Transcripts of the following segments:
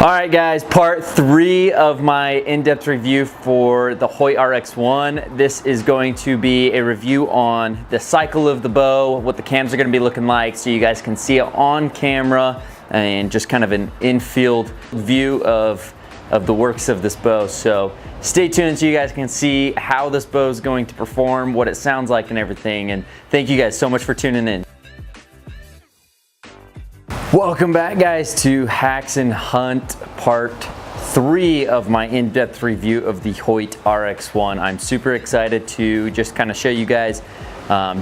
All right guys, part 3 of my in-depth review for the HOYT RX-1. This is going to be a review on the cycle of the bow, what the cams are going to be looking like so you guys can see it on camera and just kind of an in-field view of the works of this bow. So stay tuned so you guys can see how this bow is going to perform, what it sounds like and everything. And thank you guys so much for tuning in. Welcome back guys to Hacks and Hunt part 3 of my in-depth review of the HOYT RX-1. I'm super excited to just kind of show you guys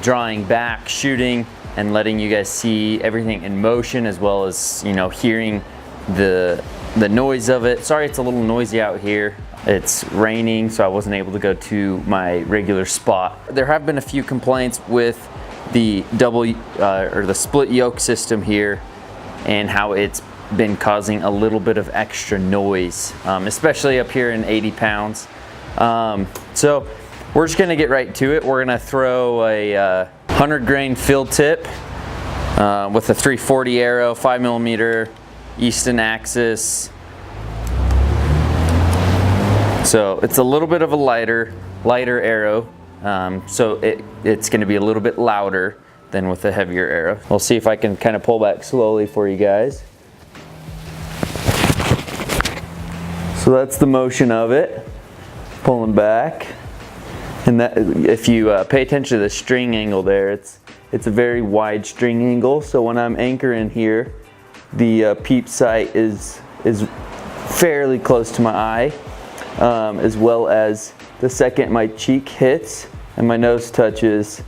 drawing back, shooting, and letting you guys see everything in motion, as well as, you know, hearing the noise of it. Sorry it's a little noisy out here. It's raining, so I wasn't able to go to my regular spot. There have been a few complaints with the the split yoke system here, and how it's been causing a little bit of extra noise, especially up here in 80 pounds. So we're just gonna get right to it. We're gonna throw a 100 grain field tip with a 340 arrow, 5mm Easton axis. So it's a little bit of a lighter arrow, so it's gonna be a little bit louder than with a heavier arrow. We'll see if I can kind of pull back slowly for you guys. So that's the motion of it, pulling back. And that, if you pay attention to the string angle there, it's a very wide string angle. So when I'm anchoring here, the peep sight is fairly close to my eye, as well as the second my cheek hits and my nose touches,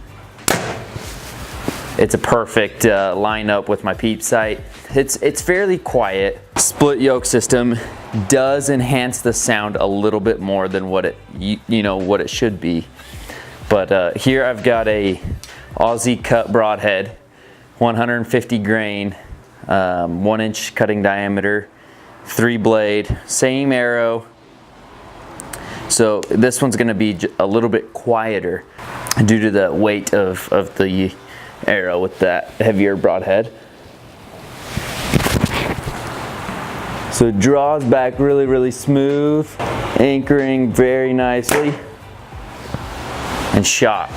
it's a perfect lineup with my peep sight. It's fairly quiet. Split yoke system does enhance the sound a little bit more than what it what it should be. But here I've got a Aussie cut broadhead, 150 grain, 1 inch cutting diameter, 3 blade, same arrow. So this one's going to be a little bit quieter due to the weight of the arrow with that heavier broadhead. So it draws back really smooth, anchoring very nicely, and shot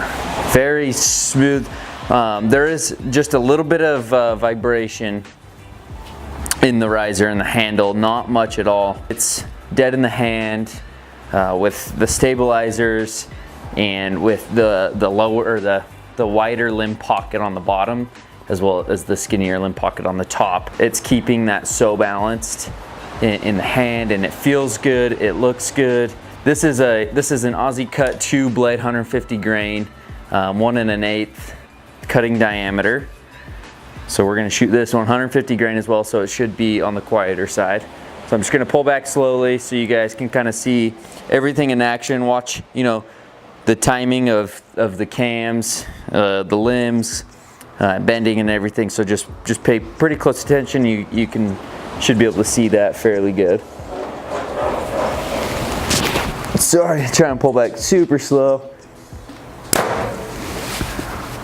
very smooth. There is just a little bit of vibration in the riser and the handle, not much at all. It's dead in the hand with the stabilizers and with the wider limb pocket on the bottom, as well as the skinnier limb pocket on the top. It's keeping that so balanced in the hand, and it feels good, it looks good. This is an Aussie cut 2 blade, 150 grain, 1 1/8 cutting diameter. So we're gonna shoot this 150 grain as well, so it should be on the quieter side. So I'm just gonna pull back slowly so you guys can kind of see everything in action. Watch, the timing of the cams, the limbs, bending and everything. So just pay pretty close attention. You should be able to see that fairly good. Sorry, trying to pull back super slow.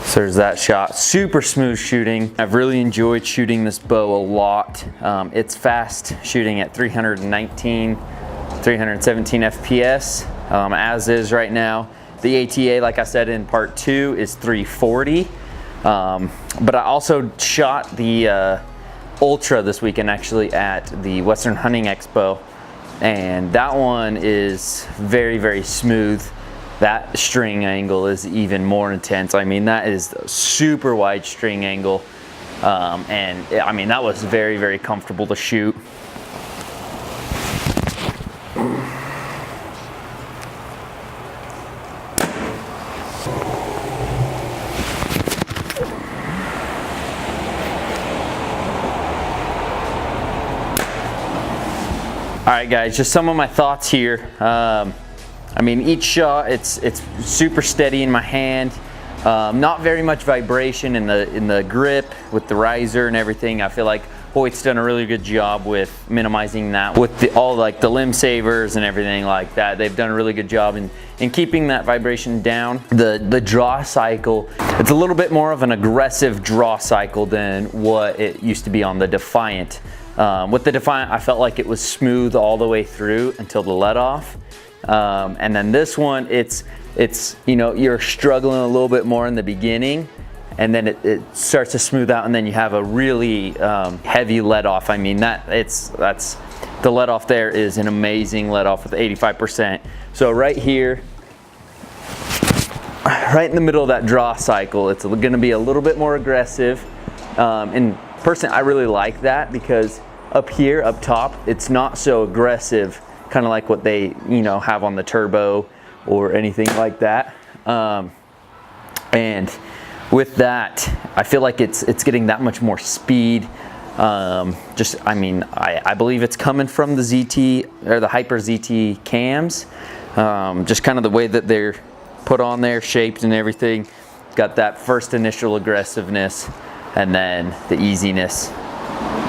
So there's that shot. Super smooth shooting. I've really enjoyed shooting this bow a lot. It's fast shooting at 317 FPS, as is right now. The ATA, like I said in part 2, is 340. But I also shot the Ultra this weekend, actually, at the Western Hunting Expo, and that one is very smooth. That string angle is even more intense. I mean, that is a super wide string angle, and I mean, that was very comfortable to shoot. All right guys, just some of my thoughts here. I mean, each shot, it's super steady in my hand. Not very much vibration in the grip with the riser and everything. I feel like HOYT's done a really good job with minimizing that with all like the limb savers and everything like that. They've done a really good job in keeping that vibration down. The draw cycle, it's a little bit more of an aggressive draw cycle than what it used to be on the Defiant. With the Defiant, I felt like it was smooth all the way through until the let off. And then this one, it's you know, you're struggling a little bit more in the beginning, and then it starts to smooth out, and then you have a really heavy let off. I mean, that's the let off there is an amazing let off with 85%. So right here, right in the middle of that draw cycle, it's going to be a little bit more aggressive. And personally, I really like that, because up here, up top, it's not so aggressive, kind of like what they, you know, have on the turbo or anything like that. And with that, I feel like it's getting that much more speed. I mean, I believe it's coming from the ZT or the Hyper ZT cams. Just kind of the way that they're put on there, shaped and everything. Got that first initial aggressiveness and then the easiness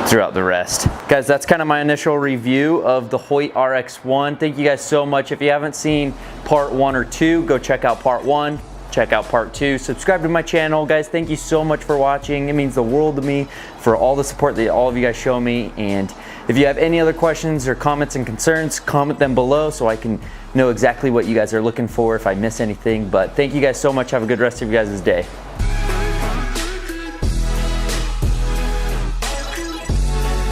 throughout the rest. Guys, that's kind of my initial review of the HOYT RX-1. Thank you guys so much. If you haven't seen part 1 or 2, go check out part 1. Check out part 2. Subscribe to my channel, guys. Thank you so much for watching. It means the world to me for all the support that all of you guys show me. And if you have any other questions or comments and concerns, comment them below so I can know exactly what you guys are looking for if I miss anything. But thank you guys so much. Have a good rest of you guys' day.